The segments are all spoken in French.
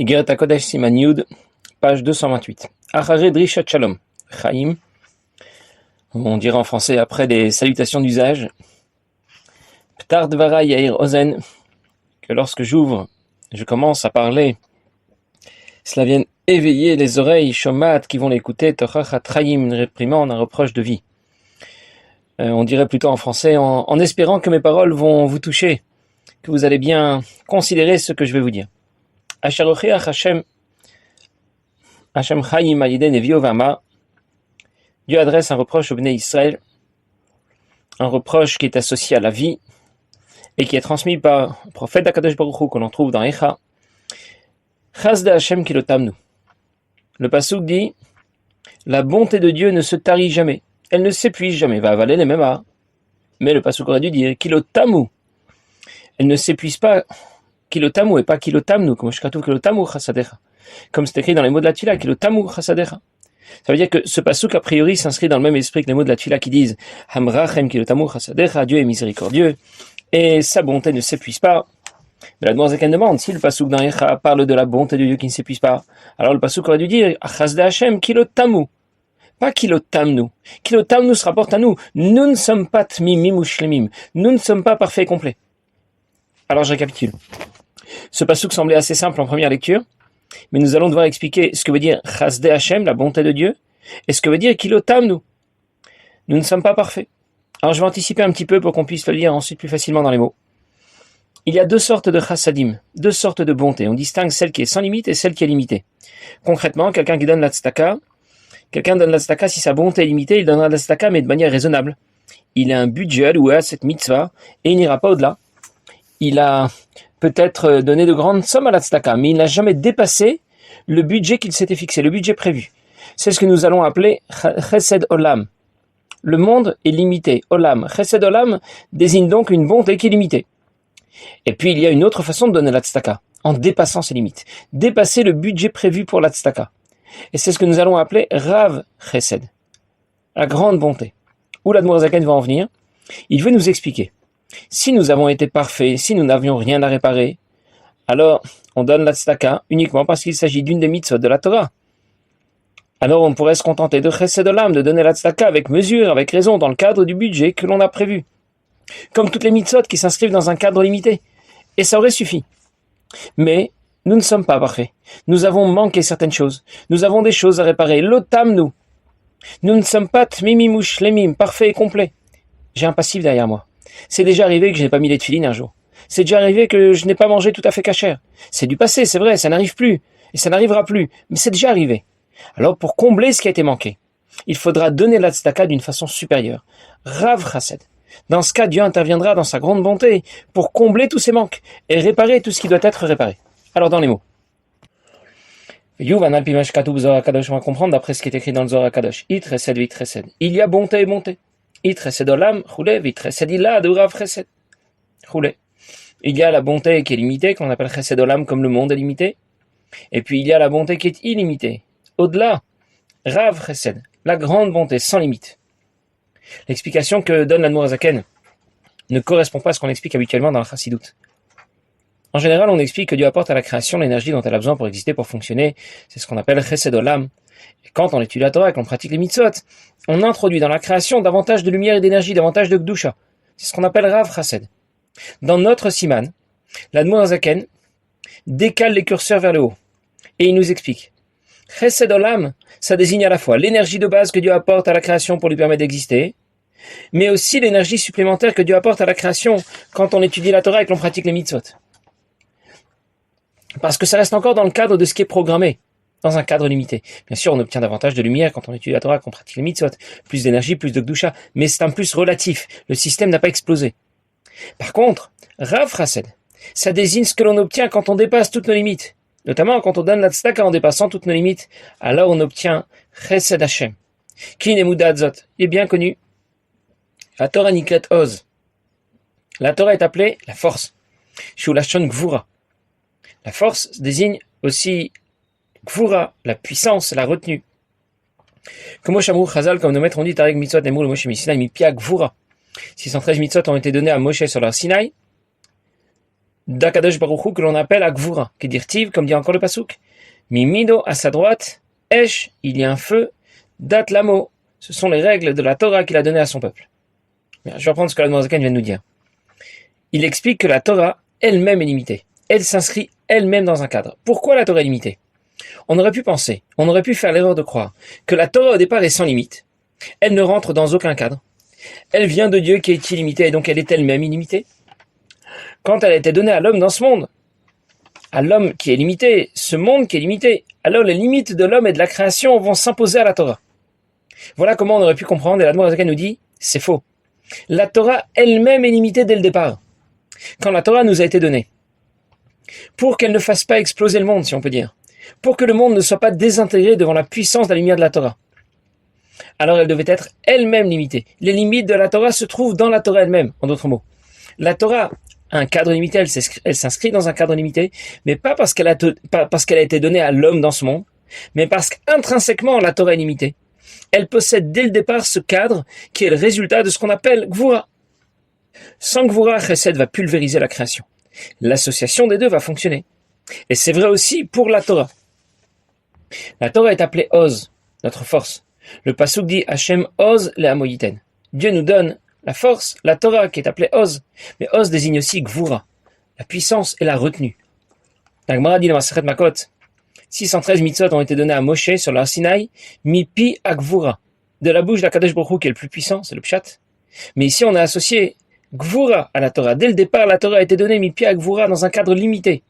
Igeret HaKodesh Siman Yud, page 228. Acharé Drishat Shalom, Chaim. On dirait en français après des salutations d'usage. Ptar Dvara Yair Ozen, que lorsque je commence à parler, cela vient éveiller les oreilles shomat qui vont l'écouter, Tochachat Chaim, une réprimande, un reproche de vie. On dirait plutôt en français, en espérant que mes paroles vont vous toucher, que vous allez bien considérer ce que je vais vous dire. Asharocheach Hashem Chaim Ayiden Evio Vama. Dieu adresse un reproche au Bnei Israël, un reproche qui est associé à la vie et qui est transmis par le prophète d'Akadosh Baruch Hu que l'on trouve dans Echa. Chasda Hashem Kilotamnu. Le pasuk dit: la bonté de Dieu ne se tarit jamais, elle ne s'épuise jamais, va avaler les mêmes. Mais le pasuk aurait dû dire Kilotamu. Elle ne s'épuise pas, Kilotamu et pas Kilotamnu, comme c'est écrit dans les mots de la Tfila, Kilotamu Chasadecha. Ça veut dire que ce pasuk, a priori, s'inscrit dans le même esprit que les mots de la Tfila qui disent Hamrachem Kilotamu Chasadecha, Dieu est miséricordieux, et sa bonté ne s'épuise pas. Mais la Noirzaken demande si le pasuk dans Echa parle de la bonté de Dieu qui ne s'épuise pas. Alors le pasuk aurait dû dire Chasda Hashem Kilotamu, pas Kilotamnu. Kilotamnu se rapporte à nous. Nous ne sommes pas tmimim ou shlemim. Nous ne sommes pas parfaits et complets. Alors je récapitule. Ce pasuk semblait assez simple en première lecture, mais nous allons devoir expliquer ce que veut dire Chasde Hashem, la bonté de Dieu, et ce que veut dire Kilotamnu. Nous ne sommes pas parfaits. Alors je vais anticiper un petit peu pour qu'on puisse le lire ensuite plus facilement dans les mots. Il y a deux sortes de chassadim, deux sortes de bonté. On distingue celle qui est sans limite et celle qui est limitée. Concrètement, quelqu'un qui donne la tzedaka, si sa bonté est limitée, il donnera la tzedaka, mais de manière raisonnable. Il a un budget alloué à cette mitzvah et il n'ira pas au-delà. Il a peut-être donné de grandes sommes à la tzedaka, mais il n'a jamais dépassé le budget qu'il s'était fixé, le budget prévu. C'est ce que nous allons appeler chesed olam. Le monde est limité. Olam. Chesed olam désigne donc une bonté qui est limitée. Et puis il y a une autre façon de donner la tzedaka, en dépassant ses limites. Dépasser le budget prévu pour la tzedaka. Et c'est ce que nous allons appeler Rav Chesed, la grande bonté. Où l'Admor Zaken va en venir? Il veut nous expliquer. Si nous avons été parfaits, si nous n'avions rien à réparer, alors on donne la tzedaka uniquement parce qu'il s'agit d'une des mitzvot de la Torah. Alors on pourrait se contenter de Chesed Olam, de donner la tzedaka avec mesure, avec raison, dans le cadre du budget que l'on a prévu. Comme toutes les mitzvot qui s'inscrivent dans un cadre limité. Et ça aurait suffi. Mais nous ne sommes pas parfaits. Nous avons manqué certaines choses. Nous avons des choses à réparer. L'otam nous. Nous ne sommes pas tmimim ou shlemim, parfaits et complets. J'ai un passif derrière moi. C'est déjà arrivé que je n'ai pas mis les tefilines un jour. C'est déjà arrivé que je n'ai pas mangé tout à fait cachère. C'est du passé, c'est vrai, ça n'arrive plus. Et ça n'arrivera plus. Mais c'est déjà arrivé. Alors pour combler ce qui a été manqué, il faudra donner la tzedaka d'une façon supérieure. Rav Chased. Dans ce cas, Dieu interviendra dans sa grande bonté pour combler tous ces manques et réparer tout ce qui doit être réparé. Alors dans les mots. Yuvan al-Pimash Katoub Zohar HaKadosh, on va comprendre d'après ce qui est écrit dans le Zohar HaKadosh. It Chesed vit Chesed. Il y a bonté et bonté. It Chesed Olam, Choulé, vit Chesed Ila, de Rav Chesed. Choulé. Il y a la bonté qui est limitée, qu'on appelle Chesed Olam comme le monde est limité. Et puis il y a la bonté qui est illimitée. Au-delà, Rav Chesed, la grande bonté sans limite. L'explication que donne l'Admor Zaken ne correspond pas à ce qu'on explique habituellement dans la Chassidoute. En général, on explique que Dieu apporte à la création l'énergie dont elle a besoin pour exister, pour fonctionner. C'est ce qu'on appelle Chesed Olam. Et quand on étudie la Torah et qu'on pratique les mitzvot, on introduit dans la création davantage de lumière et d'énergie, davantage de Gdusha. C'est ce qu'on appelle Rav Chesed. Dans notre Siman, l'Admor Zaken décale les curseurs vers le haut. Et il nous explique. Chesed Olam, ça désigne à la fois l'énergie de base que Dieu apporte à la création pour lui permettre d'exister, mais aussi l'énergie supplémentaire que Dieu apporte à la création quand on étudie la Torah et que l'on pratique les mitzvot. Parce que ça reste encore dans le cadre de ce qui est programmé, dans un cadre limité. Bien sûr, on obtient davantage de lumière quand on étudie la Torah et qu'on pratique les mitzvot, plus d'énergie, plus de Gdusha, mais c'est un plus relatif. Le système n'a pas explosé. Par contre, Rav Chased, ça désigne ce que l'on obtient quand on dépasse toutes nos limites. Notamment quand on donne la tzedaka en dépassant toutes nos limites, alors on obtient Chesed Hashem. Ki Nemudat Zot, il est bien connu. La Torah Niklet Oz. La Torah est appelée la force. Shulashon Gvura. La force désigne aussi Gvura, la puissance, la retenue. Comme Moshamur Chazal, comme nos maîtres ont dit, Tarek Mitzvot Nemul Moshe Misinaï Mi Pia Gvura. 613 mitzvot ont été donnés à Moshe sur leur Sinaï d'Akadosh Baruch Hu que l'on appelle Agvura, qui dirtive, comme dit encore le Pasuk. Mimido, à sa droite, Esh, il y a un feu, Dat Lamo, ce sont les règles de la Torah qu'il a données à son peuple. Bien, je vais reprendre ce que l'Admorazaken vient de nous dire. Il explique que la Torah elle-même est limitée. Elle s'inscrit elle-même dans un cadre. Pourquoi la Torah est limitée? On aurait pu penser, on aurait pu faire l'erreur de croire que la Torah au départ est sans limite. Elle ne rentre dans aucun cadre. Elle vient de Dieu qui est illimité et donc elle est elle-même illimitée. Quand elle a été donnée à l'homme dans ce monde, à l'homme qui est limité, ce monde qui est limité, alors les limites de l'homme et de la création vont s'imposer à la Torah. Voilà comment on aurait pu comprendre, et l'Admorazaken nous dit, c'est faux. La Torah elle-même est limitée dès le départ. Quand la Torah nous a été donnée, pour qu'elle ne fasse pas exploser le monde, si on peut dire, pour que le monde ne soit pas désintégré devant la puissance de la lumière de la Torah, alors elle devait être elle-même limitée. Les limites de la Torah se trouvent dans la Torah elle-même, en d'autres mots. La Torah a un cadre limité, elle s'inscrit dans un cadre limité, mais pas parce qu'elle a été donnée à l'homme dans ce monde, mais parce qu'intrinsèquement la Torah est limitée. Elle possède dès le départ ce cadre qui est le résultat de ce qu'on appelle Gvura. Sans Gvura, Chesed va pulvériser la création. L'association des deux va fonctionner. Et c'est vrai aussi pour la Torah. La Torah est appelée Oz, notre force. Le Pasuk dit Hashem Oz le Amoyiten. Dieu nous donne la force, la Torah qui est appelée Oz. Mais Oz désigne aussi Gvura, la puissance et la retenue. La Gemara dit dans Masechet Makot, 613 mitzvot ont été donnés à Moshe sur l'Ar Sinaï, mipi agvura, de la bouche d'Akadosh Baruch Hu qui est le plus puissant, c'est le pshat. Mais ici on a associé Gvura à la Torah. Dès le départ, la Torah a été donnée mipi agvura dans un cadre limité.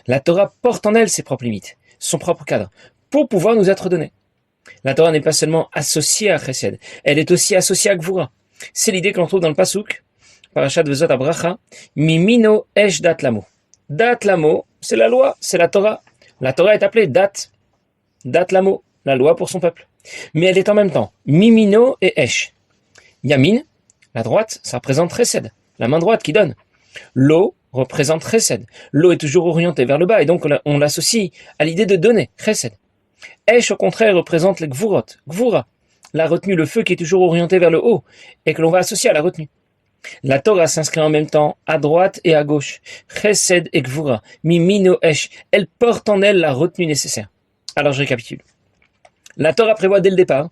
La Torah porte en elle ses propres limites, son propre cadre, pour pouvoir nous être donnée. La Torah n'est pas seulement associée à Chesed, elle est aussi associée à Gvura. C'est l'idée que l'on trouve dans le Pasuk, Parashat Vezot Abracha, mimino esh dat lamo. Dat lamo, c'est la loi, c'est la Torah. La Torah est appelée Dat Lamo, la loi pour son peuple. Mais elle est en même temps Mimino et Esh. Yamin, la droite, ça représente Chesed, la main droite qui donne. Lo représente Chesed. Lo est toujours orienté vers le bas et donc on l'associe à l'idée de donner, Chesed. Esh au contraire représente les Gvurot, Gvura, la retenue, le feu qui est toujours orienté vers le haut et que l'on va associer à la retenue. La Torah s'inscrit en même temps à droite et à gauche. Chesed et Gvura, Mimino Esh, elle porte en elle la retenue nécessaire. Alors je récapitule. La Torah prévoit dès le départ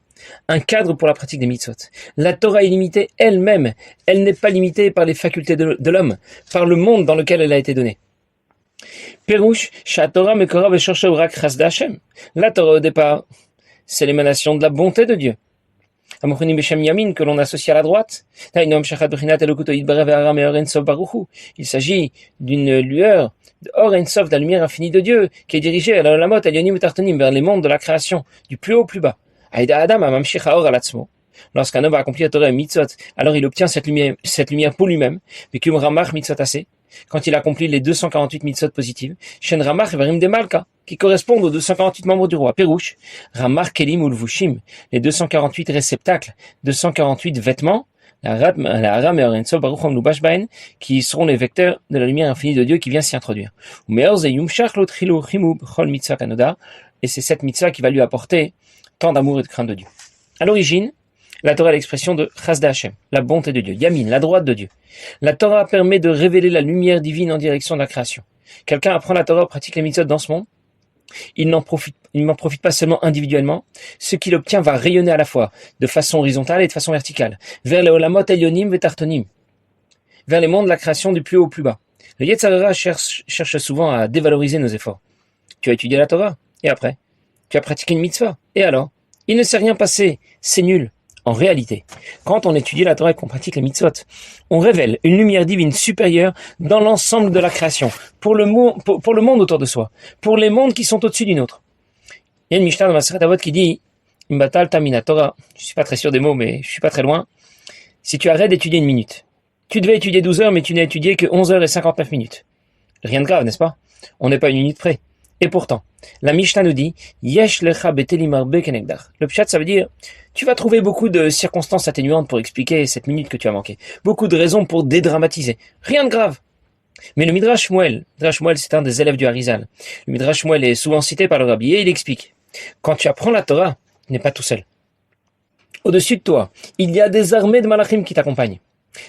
un cadre pour la pratique des mitzvot. La Torah est limitée elle-même. Elle n'est pas limitée par les facultés de l'homme, par le monde dans lequel elle a été donnée. Perouche, Torah Mekora Veshorshov Rak Chasda Hashem. La Torah au départ, c'est l'émanation de la bonté de Dieu. Amochoni Beshem Yamin, que l'on associe à la droite. Il s'agit d'une lueur, de Or Ein Sof, de la lumière infinie de Dieu, qui est dirigée à la mot Elyonim et Tartonim, vers les mondes de la création, du plus haut au plus bas. Aïda Adam Amamshich Haor Alatzmo. Lorsqu'un homme va accomplir Torah et Mitzvot, alors il obtient cette lumière pour lui-même. Mais Kum Ramach Mitzvot assez, quand il accomplit les 248 Mitzvot positives, Shen Ramach Varim de Malka, qui correspondent aux 248 membres du roi. Pérouche, Ramach Kelim Ulvushim, les 248 réceptacles, 248 vêtements, la Aram et Orenso Baruch Ham Lubash Baen, qui seront les vecteurs de la lumière infinie de Dieu qui vient s'y introduire. Et c'est cette mitzvah qui va lui apporter tant d'amour et de crainte de Dieu. À l'origine, la Torah est l'expression de Chasda Hashem, la bonté de Dieu, Yamin, la droite de Dieu. La Torah permet de révéler la lumière divine en direction de la création. Quelqu'un apprend la Torah, pratique les mitzvot dans ce monde, il n'en profite pas seulement individuellement, ce qu'il obtient va rayonner à la fois de façon horizontale et de façon verticale, vers les Olamot Elyonim et Tartonim, vers les mondes de la création du plus haut au plus bas. Le Yetzer Hara cherche souvent à dévaloriser nos efforts. Tu as étudié la Torah, et après, tu as pratiqué une mitzvah, et alors, il ne s'est rien passé, c'est nul. En réalité, quand on étudie la Torah et qu'on pratique les mitzvot, on révèle une lumière divine supérieure dans l'ensemble de la création, pour le monde autour de soi, pour les mondes qui sont au-dessus du nôtre. Il y a une Mishnah dans Masechet Avot qui dit « Imbatal tamina Torah ». Je suis pas très sûr des mots, mais je suis pas très loin. Si tu arrêtes d'étudier une minute, tu devais étudier 12 heures, mais tu n'as étudié que 11 heures et 59 minutes. Rien de grave, n'est-ce pas? On n'est pas une minute près. Et pourtant, la Mishnah nous dit Yesh lecha betelim arbe kenegdach. Le pshat, ça veut dire tu vas trouver beaucoup de circonstances atténuantes pour expliquer cette minute que tu as manquée. Beaucoup de raisons pour dédramatiser. Rien de grave. Mais le Midrash Shmuel, c'est un des élèves du Harizal. Le Midrash Shmuel est souvent cité par le Rabbi et il explique quand tu apprends la Torah, tu n'es pas tout seul. Au-dessus de toi, il y a des armées de malachim qui t'accompagnent.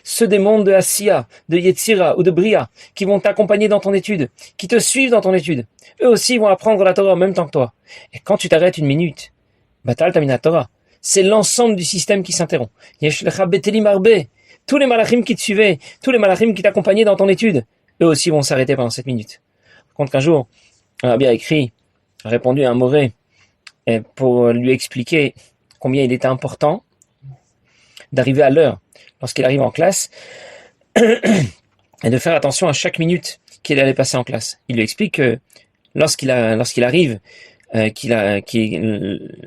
Ceux des mondes de Asiya, de Yetzira ou de Bria, qui vont t'accompagner dans ton étude, qui te suivent dans ton étude, eux aussi vont apprendre la Torah en même temps que toi. Et quand tu t'arrêtes une minute, Batal Tamina Torah, c'est l'ensemble du système qui s'interrompt. Yesh lecha betelim arbe. Tous les malachim qui te suivaient, tous les malachim qui t'accompagnaient dans ton étude, eux aussi vont s'arrêter pendant cette minute. Par contre, qu'un jour, un rabbi a répondu à un moré pour lui expliquer combien il était important d'arriver à l'heure lorsqu'il arrive en classe et de faire attention à chaque minute qu'il allait passer en classe. Il lui explique que lorsqu'il arrive,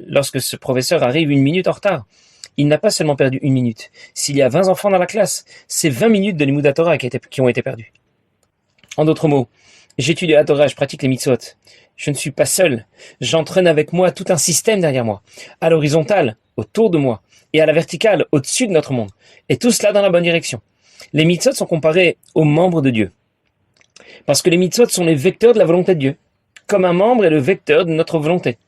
lorsque ce professeur arrive une minute en retard, il n'a pas seulement perdu une minute. S'il y a 20 enfants dans la classe, c'est 20 minutes de Limud Torah qui ont été perdues. En d'autres mots, j'étudie la Torah, je pratique les mitzvot. Je ne suis pas seul. J'entraîne avec moi tout un système derrière moi, à l'horizontale, autour de moi, et à la verticale, au-dessus de notre monde. Et tout cela dans la bonne direction. Les mitzvot sont comparés aux membres de Dieu. Parce que les mitzvot sont les vecteurs de la volonté de Dieu, comme un membre est le vecteur de notre volonté.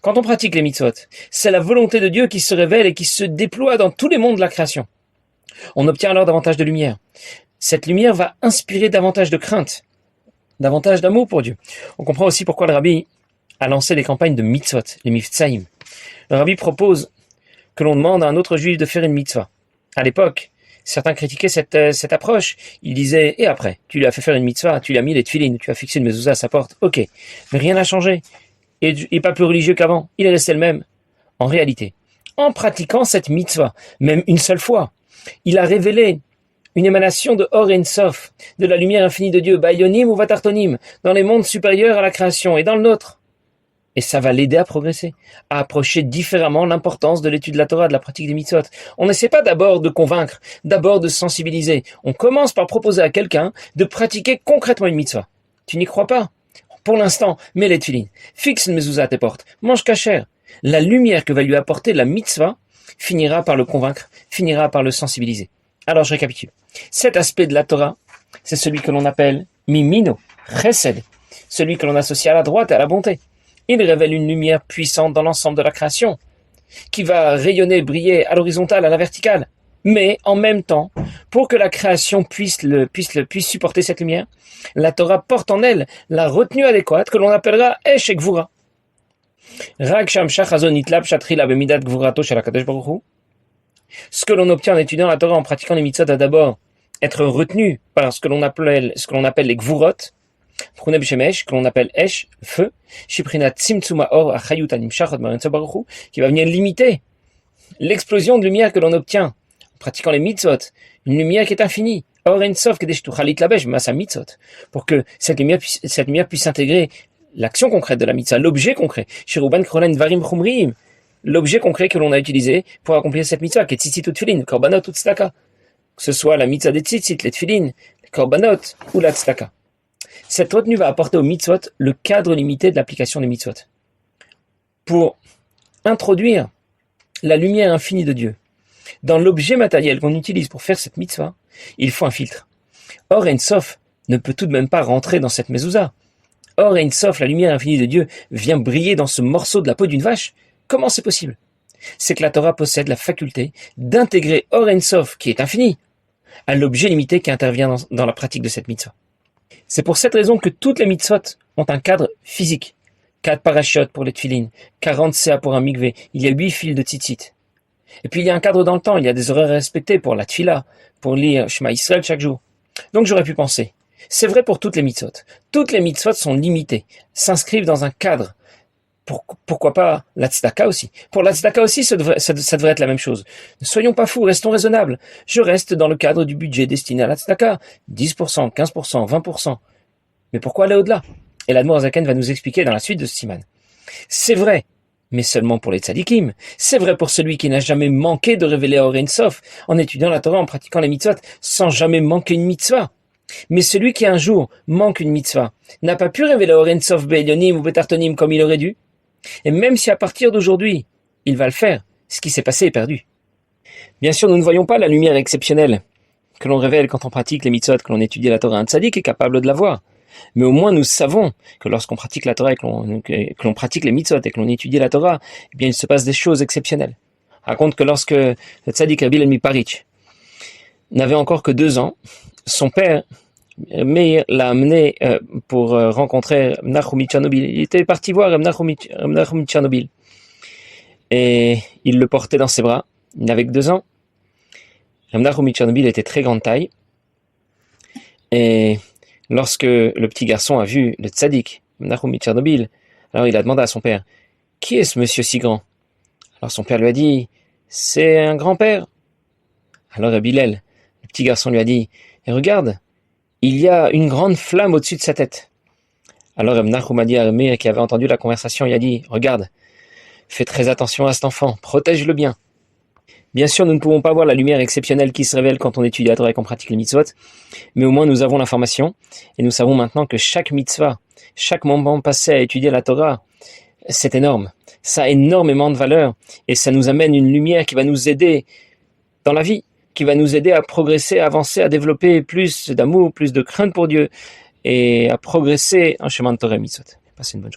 Quand on pratique les mitzvot, c'est la volonté de Dieu qui se révèle et qui se déploie dans tous les mondes de la création. On obtient alors davantage de lumière. Cette lumière va inspirer davantage de crainte, davantage d'amour pour Dieu. On comprend aussi pourquoi le rabbi a lancé des campagnes de mitzvot, les mitzvahim. Le rabbi propose que l'on demande à un autre juif de faire une mitzvah. À l'époque, certains critiquaient cette approche. Ils disaient, et après, tu lui as fait faire une mitzvah, tu lui as mis les tefilines, tu as fixé une mezouza à sa porte, ok. Mais rien n'a changé. Il n'est pas plus religieux qu'avant, il est resté le même. En réalité, en pratiquant cette mitzvah, même une seule fois, il a révélé une émanation de Or Ein Sof, de la lumière infinie de Dieu, Bayonim ou Vatartonim, dans les mondes supérieurs à la création et dans le nôtre. Et ça va l'aider à progresser, à approcher différemment l'importance de l'étude de la Torah, de la pratique des mitzvot. On n'essaie pas d'abord de convaincre, d'abord de sensibiliser. On commence par proposer à quelqu'un de pratiquer concrètement une mitzvah. Tu n'y crois pas? Pour l'instant, mets les tefilines, fixe une mezouza à tes portes, mange kasher. La lumière que va lui apporter la mitzvah finira par le convaincre, finira par le sensibiliser. Alors je récapitule. Cet aspect de la Torah, c'est celui que l'on appelle Mimino, Chesed, celui que l'on associe à la droite et à la bonté. Il révèle une lumière puissante dans l'ensemble de la création, qui va rayonner, briller à l'horizontale, à la verticale. Mais en même temps, pour que la création puisse supporter cette lumière, la Torah porte en elle la retenue adéquate que l'on appellera Esh et Gvura. Ce que l'on obtient en étudiant la Torah, en pratiquant les mitzvot, va d'abord être retenu par ce que l'on appelle les Gvurot, que l'on appelle Esh, feu, qui va venir limiter l'explosion de lumière que l'on obtient en pratiquant les mitzvot, une lumière qui est infinie. Or Ein Sof pour que cette lumière puisse intégrer l'action concrète de la mitzvah, l'objet concret. L'objet concret que l'on a utilisé pour accomplir cette mitzvah, qui est tzitzit ou tefillin, korbanot ou tzedaka. Que ce soit la mitzvah des tzitzit, les tefillin, les korbanot ou la tzedaka. Cette retenue va apporter aux mitzvot le cadre limité de l'application des mitzvot. Pour introduire la lumière infinie de Dieu dans l'objet matériel qu'on utilise pour faire cette mitzvah, il faut un filtre. Or Ein Sof ne peut tout de même pas rentrer dans cette mezouza. Or Ein Sof, la lumière infinie de Dieu, vient briller dans ce morceau de la peau d'une vache. Comment c'est possible? C'est que la Torah possède la faculté d'intégrer Or Ein Sof, qui est infini, à l'objet limité qui intervient dans la pratique de cette mitzvah. C'est pour cette raison que toutes les mitzvot ont un cadre physique. 4 parachutes pour les tefilines, 40 CA pour un mikvé, il y a 8 fils de tzitzit. Et puis il y a un cadre dans le temps, il y a des horaires respectés pour la tefila, pour lire Shema Israël chaque jour. Donc j'aurais pu penser, c'est vrai pour toutes les mitzvot. Toutes les mitzvot sont limitées, s'inscrivent dans un cadre. Pourquoi pas la tzedaka aussi? Pour la tzedaka aussi, ça devrait être la même chose. Ne soyons pas fous, restons raisonnables. Je reste dans le cadre du budget destiné à la tzedaka. 10%, 15%, 20%. Mais pourquoi aller au-delà? Et l'Admor Zaken va nous expliquer dans la suite de ce siman. C'est vrai, mais seulement pour les tzadikim. C'est vrai pour celui qui n'a jamais manqué de révéler Or Ein Sof en étudiant la Torah, en pratiquant les mitzvot, sans jamais manquer une mitzvah. Mais celui qui un jour manque une mitzvah n'a pas pu révéler Or Ein Sof Be'elyonim ou Betartonim comme il aurait dû. Et même si à partir d'aujourd'hui, il va le faire, ce qui s'est passé est perdu. Bien sûr, nous ne voyons pas la lumière exceptionnelle que l'on révèle quand on pratique les mitzvot, que l'on étudie la Torah. Un tzaddik est capable de la voir. Mais au moins, nous savons que lorsqu'on pratique la Torah et que l'on pratique les mitzvot et que l'on étudie la Torah, eh bien, il se passe des choses exceptionnelles. On raconte que lorsque le tzaddik Rabbi Elmi Paritch n'avait encore que 2 ans. Son père, Meir, l'a amené pour rencontrer Nachum Tchernobyl. Il était parti voir Nachum Tchernobyl. Et il le portait dans ses bras. Il n'avait que 2 ans. Nachum Tchernobyl était très grande taille. Et lorsque le petit garçon a vu le tzaddik, Nachum Tchernobyl, alors il a demandé à son père, « Qui est ce monsieur si grand ?» Alors son père lui a dit, « C'est un grand-père. » Alors Rabbi Hillel, le petit garçon, lui a dit, « Et regarde, il y a une grande flamme au-dessus de sa tête. » Alors Reb Nachum a dit à Meir, qui avait entendu la conversation, il a dit, « Regarde, fais très attention à cet enfant, protège-le bien. » Bien sûr, nous ne pouvons pas voir la lumière exceptionnelle qui se révèle quand on étudie la Torah et qu'on pratique les mitzvot, mais au moins nous avons l'information, et nous savons maintenant que chaque mitzvah, chaque moment passé à étudier la Torah, c'est énorme. Ça a énormément de valeur, et ça nous amène une lumière qui va nous aider dans la vie, qui va nous aider à progresser, à avancer, à développer plus d'amour, plus de crainte pour Dieu, et à progresser en chemin de Torah et mitzvot. Passez une bonne journée.